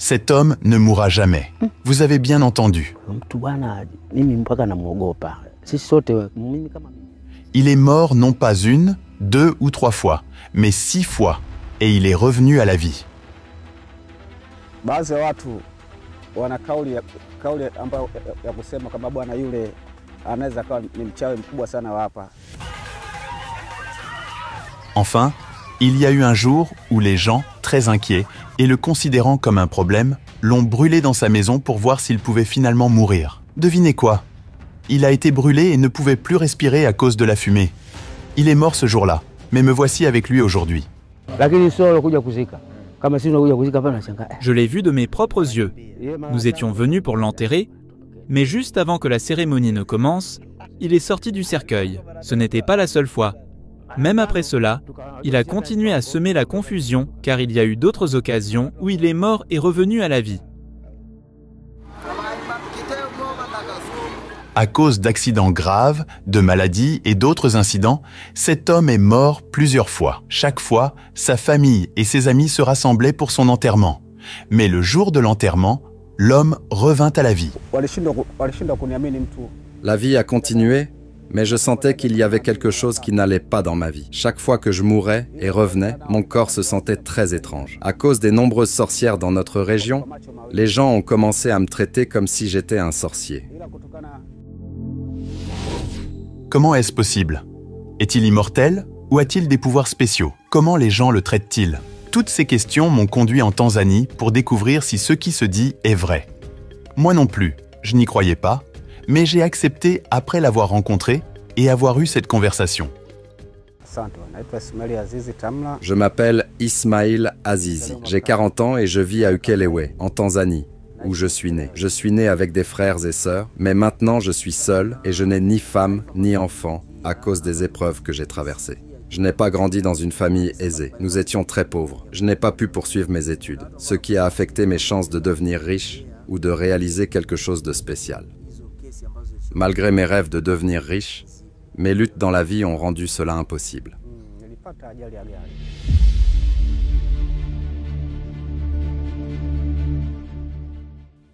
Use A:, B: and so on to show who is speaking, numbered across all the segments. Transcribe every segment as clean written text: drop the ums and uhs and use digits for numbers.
A: Cet homme ne mourra jamais. Vous avez bien entendu. Il est mort non pas une, 2 ou 3 fois, mais 6 fois, et il est revenu à la vie. Enfin, il y a eu un jour où les gens, très inquiets, et le considérant comme un problème, l'ont brûlé dans sa maison pour voir s'il pouvait finalement mourir. Devinez quoi? Il a été brûlé et ne pouvait plus respirer à cause de la fumée. Il est mort ce jour-là, mais me voici avec lui aujourd'hui.
B: Je l'ai vu de mes propres yeux. Nous étions venus pour l'enterrer, mais juste avant que la cérémonie ne commence, il est sorti du cercueil. Ce n'était pas la seule fois. Même après cela, il a continué à semer la confusion car il y a eu d'autres occasions où il est mort et revenu à la vie.
A: À cause d'accidents graves, de maladies et d'autres incidents, cet homme est mort plusieurs fois. Chaque fois, sa famille et ses amis se rassemblaient pour son enterrement. Mais le jour de l'enterrement, l'homme revint à la vie.
C: La vie a continué, mais je sentais qu'il y avait quelque chose qui n'allait pas dans ma vie. Chaque fois que je mourais et revenais, mon corps se sentait très étrange. À cause des nombreuses sorcières dans notre région, les gens ont commencé à me traiter comme si j'étais un sorcier.
A: Comment est-ce possible? Est-il immortel ou a-t-il des pouvoirs spéciaux? Comment les gens le traitent-ils? Toutes ces questions m'ont conduit en Tanzanie pour découvrir si ce qui se dit est vrai. Moi non plus, je n'y croyais pas, mais j'ai accepté après l'avoir rencontré et avoir eu cette conversation.
C: Je m'appelle Ismail Azizi. J'ai 40 ans et je vis à Ukéléwe, en Tanzanie, où je suis né. Je suis né avec des frères et sœurs, mais maintenant je suis seul et je n'ai ni femme ni enfant à cause des épreuves que j'ai traversées. Je n'ai pas grandi dans une famille aisée. Nous étions très pauvres. Je n'ai pas pu poursuivre mes études, ce qui a affecté mes chances de devenir riche ou de réaliser quelque chose de spécial. Malgré mes rêves de devenir riche, mes luttes dans la vie ont rendu cela impossible.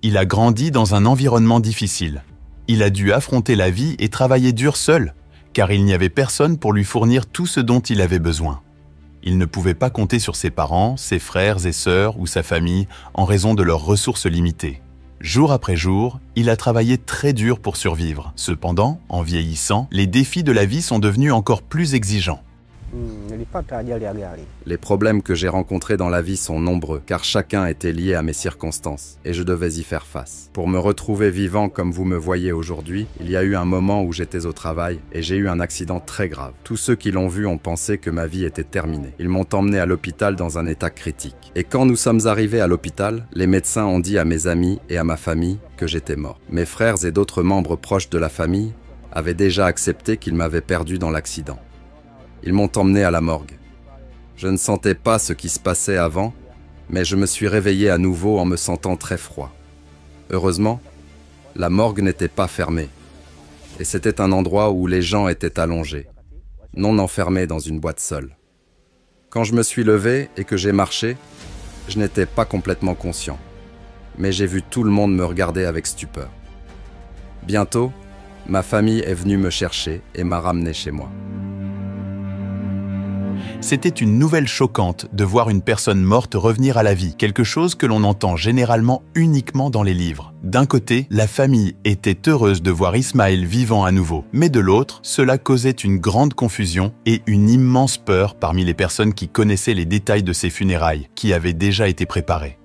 A: Il a grandi dans un environnement difficile. Il a dû affronter la vie et travailler dur seul, car il n'y avait personne pour lui fournir tout ce dont il avait besoin. Il ne pouvait pas compter sur ses parents, ses frères et sœurs ou sa famille en raison de leurs ressources limitées. Jour après jour, il a travaillé très dur pour survivre. Cependant, en vieillissant, les défis de la vie sont devenus encore plus exigeants.
C: Les problèmes que j'ai rencontrés dans la vie sont nombreux, car chacun était lié à mes circonstances, et je devais y faire face. Pour me retrouver vivant comme vous me voyez aujourd'hui, il y a eu un moment où j'étais au travail, et j'ai eu un accident très grave. Tous ceux qui l'ont vu ont pensé que ma vie était terminée. Ils m'ont emmené à l'hôpital dans un état critique. Et quand nous sommes arrivés à l'hôpital, les médecins ont dit à mes amis et à ma famille que j'étais mort. Mes frères et d'autres membres proches de la famille avaient déjà accepté qu'ils m'avaient perdu dans l'accident. Ils m'ont emmené à la morgue. Je ne sentais pas ce qui se passait avant, mais je me suis réveillé à nouveau en me sentant très froid. Heureusement, la morgue n'était pas fermée, et c'était un endroit où les gens étaient allongés, non enfermés dans une boîte seule. Quand je me suis levé et que j'ai marché, je n'étais pas complètement conscient, mais j'ai vu tout le monde me regarder avec stupeur. Bientôt, ma famille est venue me chercher et m'a ramené chez moi.
A: C'était une nouvelle choquante de voir une personne morte revenir à la vie, quelque chose que l'on entend généralement uniquement dans les livres. D'un côté, la famille était heureuse de voir Ismail vivant à nouveau, mais de l'autre, cela causait une grande confusion et une immense peur parmi les personnes qui connaissaient les détails de ces funérailles, qui avaient déjà été préparées.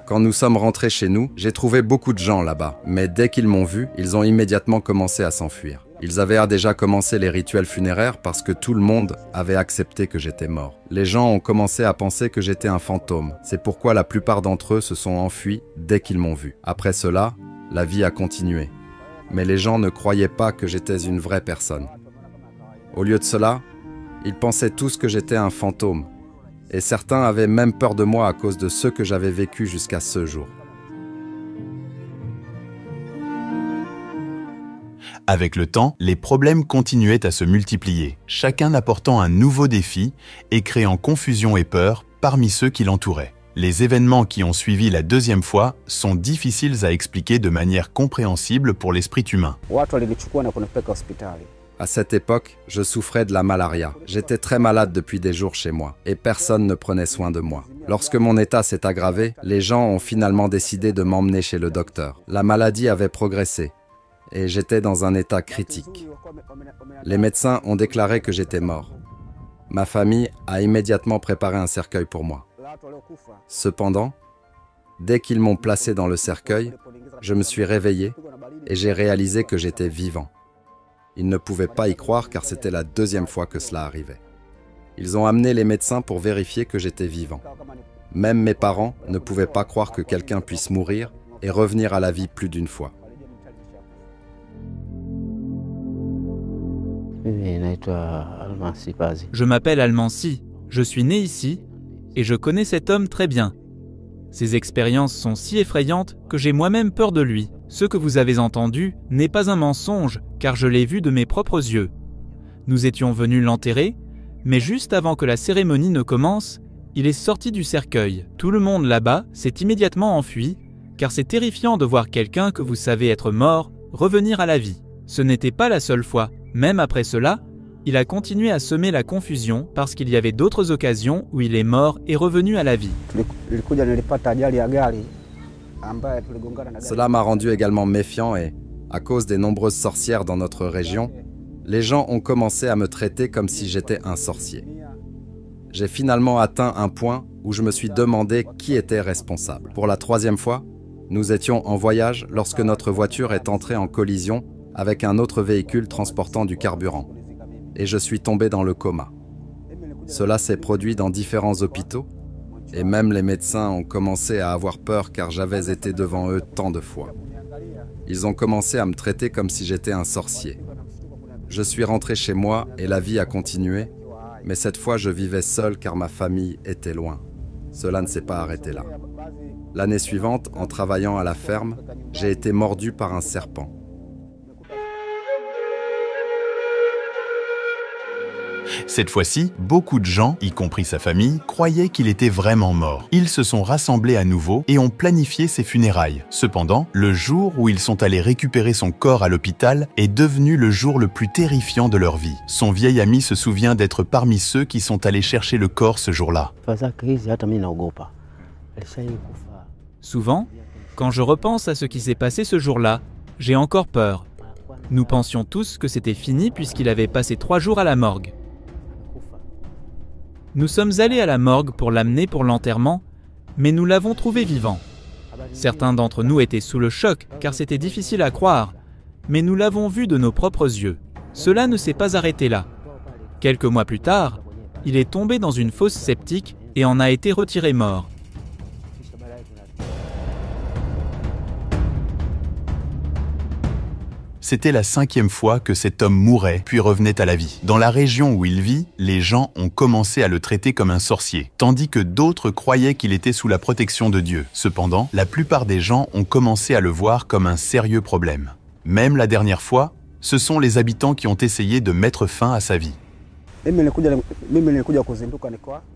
C: Quand nous sommes rentrés chez nous, j'ai trouvé beaucoup de gens là-bas, mais dès qu'ils m'ont vu, ils ont immédiatement commencé à s'enfuir. Ils avaient déjà commencé les rituels funéraires parce que tout le monde avait accepté que j'étais mort. Les gens ont commencé à penser que j'étais un fantôme. C'est pourquoi la plupart d'entre eux se sont enfuis dès qu'ils m'ont vu. Après cela, la vie a continué. Mais les gens ne croyaient pas que j'étais une vraie personne. Au lieu de cela, ils pensaient tous que j'étais un fantôme. Et certains avaient même peur de moi à cause de ce que j'avais vécu jusqu'à ce jour.
A: Avec le temps, les problèmes continuaient à se multiplier, chacun apportant un nouveau défi et créant confusion et peur parmi ceux qui l'entouraient. Les événements qui ont suivi la deuxième fois sont difficiles à expliquer de manière compréhensible pour l'esprit humain.
C: À cette époque, je souffrais de la malaria. J'étais très malade depuis des jours chez moi, et personne ne prenait soin de moi. Lorsque mon état s'est aggravé, les gens ont finalement décidé de m'emmener chez le docteur. La maladie avait progressé, et j'étais dans un état critique. Les médecins ont déclaré que j'étais mort. Ma famille a immédiatement préparé un cercueil pour moi. Cependant, dès qu'ils m'ont placé dans le cercueil, je me suis réveillé et j'ai réalisé que j'étais vivant. Ils ne pouvaient pas y croire car c'était la deuxième fois que cela arrivait. Ils ont amené les médecins pour vérifier que j'étais vivant. Même mes parents ne pouvaient pas croire que quelqu'un puisse mourir et revenir à la vie plus d'une fois.
B: Je m'appelle Almansi, je suis né ici et je connais cet homme très bien. Ses expériences sont si effrayantes que j'ai moi-même peur de lui. Ce que vous avez entendu n'est pas un mensonge car je l'ai vu de mes propres yeux. Nous étions venus l'enterrer, mais juste avant que la cérémonie ne commence, il est sorti du cercueil. Tout le monde là-bas s'est immédiatement enfui car c'est terrifiant de voir quelqu'un que vous savez être mort revenir à la vie. Ce n'était pas la seule fois. Même après cela, il a continué à semer la confusion parce qu'il y avait d'autres occasions où il est mort et revenu à la vie.
C: Cela m'a rendu également méfiant et, à cause des nombreuses sorcières dans notre région, les gens ont commencé à me traiter comme si j'étais un sorcier. J'ai finalement atteint un point où je me suis demandé qui était responsable. Pour la troisième fois, nous étions en voyage lorsque notre voiture est entrée en collision avec un autre véhicule transportant du carburant. Et je suis tombé dans le coma. Cela s'est produit dans différents hôpitaux, et même les médecins ont commencé à avoir peur car j'avais été devant eux tant de fois. Ils ont commencé à me traiter comme si j'étais un sorcier. Je suis rentré chez moi et la vie a continué, mais cette fois je vivais seul car ma famille était loin. Cela ne s'est pas arrêté là. L'année suivante, en travaillant à la ferme, j'ai été mordu par un serpent.
A: Cette fois-ci, beaucoup de gens, y compris sa famille, croyaient qu'il était vraiment mort. Ils se sont rassemblés à nouveau et ont planifié ses funérailles. Cependant, le jour où ils sont allés récupérer son corps à l'hôpital est devenu le jour le plus terrifiant de leur vie. Son vieil ami se souvient d'être parmi ceux qui sont allés chercher le corps ce jour-là.
B: Souvent, quand je repense à ce qui s'est passé ce jour-là, j'ai encore peur. Nous pensions tous que c'était fini puisqu'il avait passé 3 jours à la morgue. Nous sommes allés à la morgue pour l'amener pour l'enterrement, mais nous l'avons trouvé vivant. Certains d'entre nous étaient sous le choc car c'était difficile à croire, mais nous l'avons vu de nos propres yeux. Cela ne s'est pas arrêté là. Quelques mois plus tard, il est tombé dans une fosse septique et en a été retiré mort.
A: C'était la 5e fois que cet homme mourait puis revenait à la vie. Dans la région où il vit, les gens ont commencé à le traiter comme un sorcier, tandis que d'autres croyaient qu'il était sous la protection de Dieu. Cependant, la plupart des gens ont commencé à le voir comme un sérieux problème. Même la dernière fois, ce sont les habitants qui ont essayé de mettre fin à sa vie.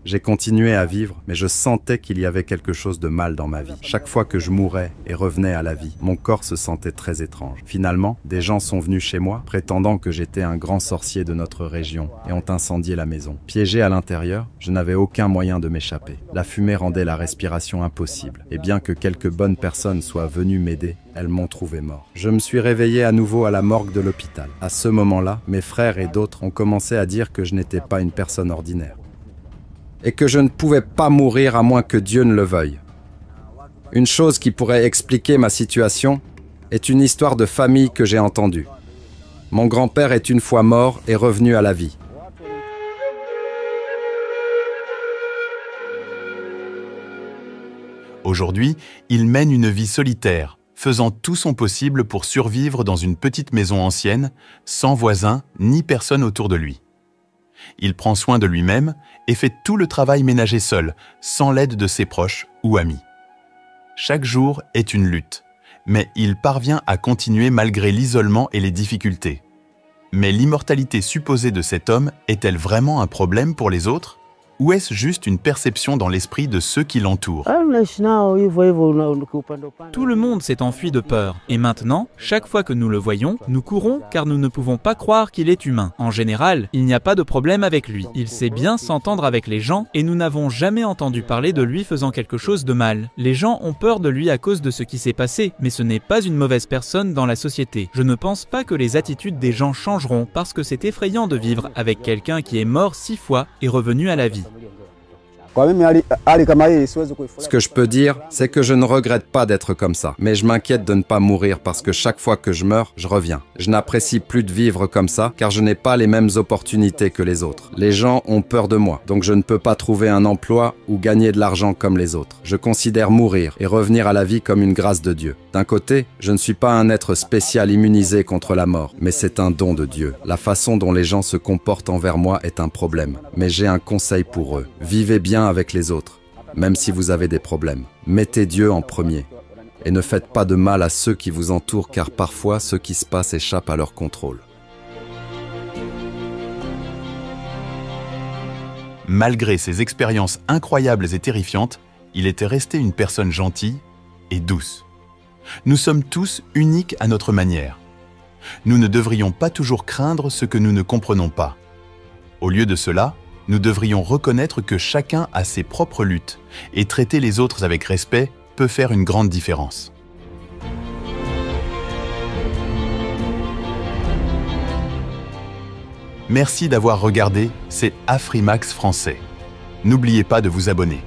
C: J'ai continué à vivre, mais je sentais qu'il y avait quelque chose de mal dans ma vie. Chaque fois que je mourais et revenais à la vie, mon corps se sentait très étrange. Finalement, des gens sont venus chez moi, prétendant que j'étais un grand sorcier de notre région, et ont incendié la maison. Piégé à l'intérieur, je n'avais aucun moyen de m'échapper. La fumée rendait la respiration impossible, et bien que quelques bonnes personnes soient venues m'aider, elles m'ont trouvé mort. Je me suis réveillé à nouveau à la morgue de l'hôpital. À ce moment-là, mes frères et d'autres ont commencé à dire que je n'étais pas une personne ordinaire. Et que je ne pouvais pas mourir à moins que Dieu ne le veuille. Une chose qui pourrait expliquer ma situation est une histoire de famille que j'ai entendue. Mon grand-père est une fois mort et revenu à la vie.
A: Aujourd'hui, il mène une vie solitaire, faisant tout son possible pour survivre dans une petite maison ancienne, sans voisins ni personne autour de lui. Il prend soin de lui-même et fait tout le travail ménager seul, sans l'aide de ses proches ou amis. Chaque jour est une lutte, mais il parvient à continuer malgré l'isolement et les difficultés. Mais l'immortalité supposée de cet homme est-elle vraiment un problème pour les autres ? Ou est-ce juste une perception dans l'esprit de ceux qui l'entourent?
B: Tout le monde s'est enfui de peur. Et maintenant, chaque fois que nous le voyons, nous courons car nous ne pouvons pas croire qu'il est humain. En général, il n'y a pas de problème avec lui. Il sait bien s'entendre avec les gens et nous n'avons jamais entendu parler de lui faisant quelque chose de mal. Les gens ont peur de lui à cause de ce qui s'est passé, mais ce n'est pas une mauvaise personne dans la société. Je ne pense pas que les attitudes des gens changeront parce que c'est effrayant de vivre avec quelqu'un qui est mort 6 fois et revenu à la vie.
C: Ce que je peux dire, c'est que je ne regrette pas d'être comme ça, mais je m'inquiète de ne pas mourir parce que chaque fois que je meurs, je reviens. Je n'apprécie plus de vivre comme ça car je n'ai pas les mêmes opportunités que les autres. Les gens ont peur de moi, donc je ne peux pas trouver un emploi ou gagner de l'argent comme les autres. Je considère mourir et revenir à la vie comme une grâce de Dieu. D'un côté, je ne suis pas un être spécial immunisé contre la mort, mais c'est un don de Dieu. La façon dont les gens se comportent envers moi est un problème, mais j'ai un conseil pour eux. Vivez bien avec les autres, même si vous avez des problèmes. Mettez Dieu en premier. Et ne faites pas de mal à ceux qui vous entourent car parfois ce qui se passe échappe à leur contrôle.
A: Malgré ses expériences incroyables et terrifiantes, il était resté une personne gentille et douce. Nous sommes tous uniques à notre manière. Nous ne devrions pas toujours craindre ce que nous ne comprenons pas. Au lieu de cela, nous devrions reconnaître que chacun a ses propres luttes et traiter les autres avec respect peut faire une grande différence. Merci d'avoir regardé, c'est Afrimax français. N'oubliez pas de vous abonner.